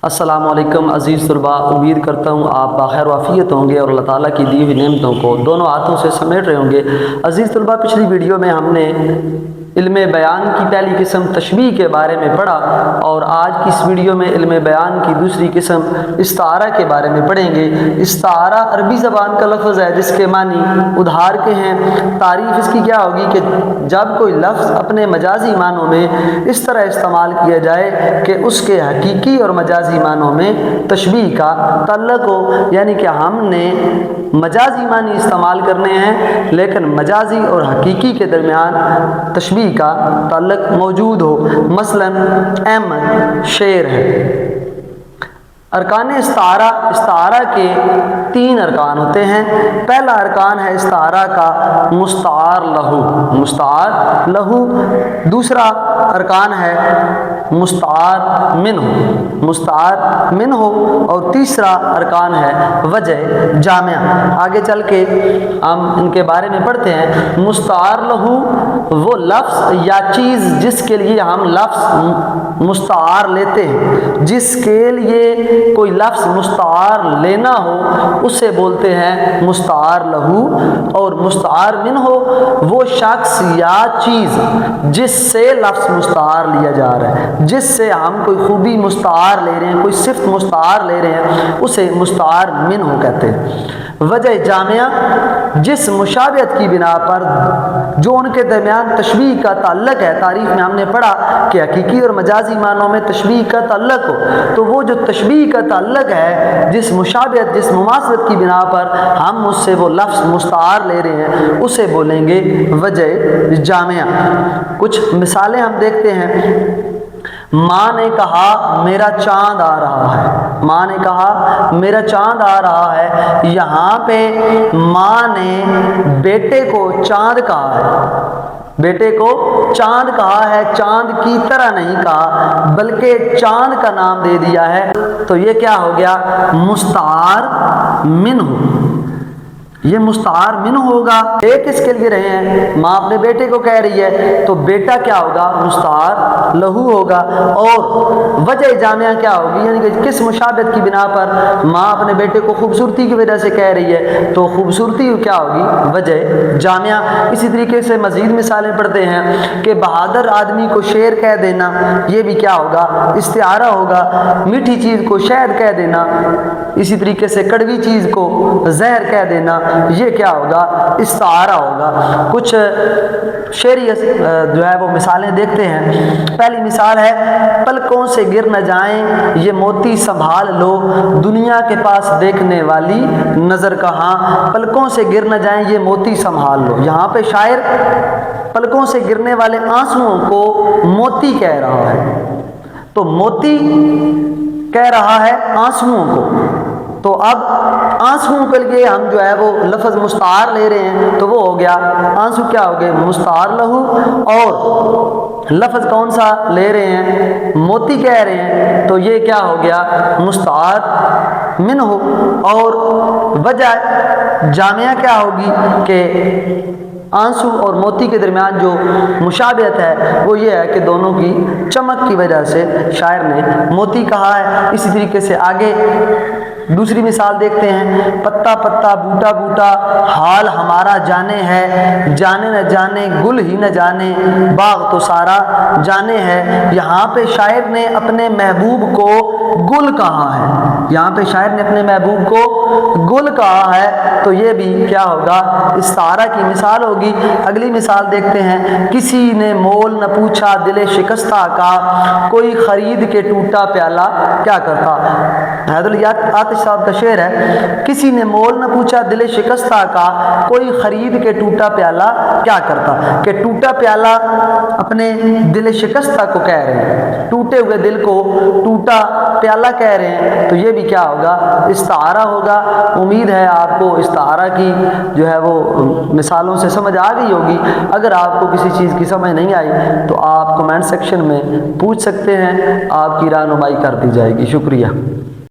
السلام علیکم عزیز طلباء، امید کرتا ہوں آپ بخیر وعافیت ہوں گے اور اللہ تعالیٰ کی دی ہوئی نعمتوں کو دونوں ہاتھوں سے سمیٹ رہے ہوں گے۔ عزیز طلباء، پچھلی ویڈیو میں ہم نے علم بیان کی پہلی قسم تشبیہ کے بارے میں پڑھا اور آج کی اس ویڈیو میں علم بیان کی دوسری قسم استعارہ کے بارے میں پڑھیں گے۔ استعارہ عربی زبان کا لفظ ہے جس کے معنی ادھار کے ہیں۔ تعریف اس کی کیا ہوگی کہ جب کوئی لفظ اپنے مجازی معنوں میں اس طرح استعمال کیا جائے کہ اس کے حقیقی اور مجازی معنوں میں تشبیہ کا تعلق ہو، یعنی کہ ہم نے مجازی معنی استعمال کرنے ہیں لیکن مجازی اور حقیقی کے درمیان تشبیہ کا تعلق موجود ہو۔ مثلا احمد شیر ہے۔ ارکان استعارہ کے 3 ارکان ہوتے ہیں۔ پہلا ارکان ہے استعارہ کا مستعار لہو، دوسرا ارکان ہے مستعار منہ اور تیسرا ارکان ہے وجہ جامعہ۔ آگے چل کے ہم ان کے بارے میں پڑھتے ہیں۔ مستعار لہو وہ لفظ یا چیز جس کے لیے ہم لفظ مستعار لیتے ہیں، جس کے لیے کوئی لفظ مستعار لینا ہو اسے بولتے ہیں مستعار لہو۔ اور مستعار منہ وہ شخص یا چیز جس سے لفظ مستعار لیا جا رہا ہے، جس سے ہم کوئی خوبی مستعار لے رہے ہیں، کوئی صفت مستعار لے رہے ہیں، اسے مستعار منہ کہتے ہیں۔ وجہ جامعہ جس مشابہت کی بنا پر جو ان کے درمیان تشبیہ کا تعلق ہے۔ تعریف میں ہم نے پڑھا کہ حقیقی اور مجازی معنوں میں تشبیہ کا تعلق ہو، تو وہ جو تشبیہ کا تعلق ہے، جس مشابہت جس مماثلت کی بنا پر ہم اس سے وہ لفظ مستعار لے رہے ہیں، اسے بولیں گے وجہ جامعہ۔ کچھ مثالیں ہم دیکھتے ہیں۔ ماں نے کہا میرا چاند آ رہا ہے۔ ماں نے کہا میرا چاند آ رہا ہے۔ یہاں پہ ماں نے بیٹے کو چاند کہا ہے، بیٹے کو چاند کہا ہے، چاند کی طرح نہیں کہا بلکہ چاند کا نام دے دیا ہے۔ تو یہ کیا ہو گیا؟ مستعار منہ۔ یہ مستعار منہ ہوگا۔ ایک اس کے لیے رہے ہیں، ماں اپنے بیٹے کو کہہ رہی ہے تو بیٹا کیا ہوگا؟ مستعار لہو ہوگا۔ اور وجہ جامعہ کیا ہوگی؟ یعنی کہ کس مشابہت کی بنا پر ماں اپنے بیٹے کو خوبصورتی کی وجہ سے کہہ رہی ہے تو خوبصورتی کیا ہوگی؟ وجہ جامعہ۔ اسی طریقے سے مزید مثالیں پڑھتے ہیں کہ بہادر آدمی کو شیر کہہ دینا، یہ بھی کیا ہوگا؟ استعارہ ہوگا۔ میٹھی چیز کو شہد کہہ دینا، اسی طریقے سے کڑوی چیز کو زہر کہہ دینا، یہ کیا ہوگا؟ استعارہ ہوگا۔ کچھ شعری جو ہے وہ مثالیں دیکھتے ہیں۔ پہلی مثال ہے پلکوں سے گر نہ جائیں یہ موتی سنبھال لو، دنیا کے پاس دیکھنے والی نظر کہاں۔ پلکوں سے گر نہ جائیں یہ موتی سنبھال لو، یہاں پہ شاعر پلکوں سے گرنے والے آنسوؤں کو موتی کہہ رہا ہے، تو موتی کہہ رہا ہے آنسوؤں کو، تو اب آنسوؤں کے لیے ہم جو ہے وہ لفظ مستعار لے رہے ہیں تو وہ ہو گیا آنسو کیا ہو گئے؟ مستعار لہو۔ اور لفظ کون سا لے رہے ہیں؟ موتی کہہ رہے ہیں تو یہ کیا ہو گیا؟ مستعار منہ۔ اور وجہ جامعہ کیا ہوگی کہ آنسو اور موتی کے درمیان جو مشابہت ہے وہ یہ ہے کہ دونوں کی چمک کی وجہ سے شاعر نے موتی کہا ہے۔ اسی طریقے سے آگے دوسری مثال دیکھتے ہیں۔ پتا پتا بوٹا بوٹا حال ہمارا جانے ہے، جانے نہ جانے گل ہی نہ جانے باغ تو سارا جانے ہے۔ یہاں پہ شاعر نے اپنے محبوب کو گل کہا ہے، یہاں پہ شاعر نے اپنے محبوب کو گل کہا ہے تو یہ بھی کیا ہوگا؟ استعارہ کی مثال ہوگی۔ اگلی مثال دیکھتے ہیں۔ کسی نے مول نہ پوچھا دل شکستہ کا، کوئی خرید کے ٹوٹا پیالہ کیا کرتا۔ آتش صاحب کا شعر ہے، کسی نے مول نہ پوچھا دل شکستہ کا، کوئی خرید کے ٹوٹا پیالہ کیا کرتا۔ کہ ٹوٹا پیالہ اپنے دل شکستہ کو کہہ رہے ہیں، ٹوٹے ہوئے دل کو ٹوٹا پیالہ کہہ رہے ہیں تو یہ بھی کیا ہوگا؟ استعارہ ہوگا۔ امید ہے آپ کو استعارہ کی جو ہے وہ مثالوں سے سمجھ آ گئی ہوگی۔ اگر آپ کو کسی چیز کی سمجھ نہیں آئی تو آپ کمنٹ سیکشن میں پوچھ سکتے ہیں، آپ کی رہنمائی کر دی جائے گی۔ شکریہ۔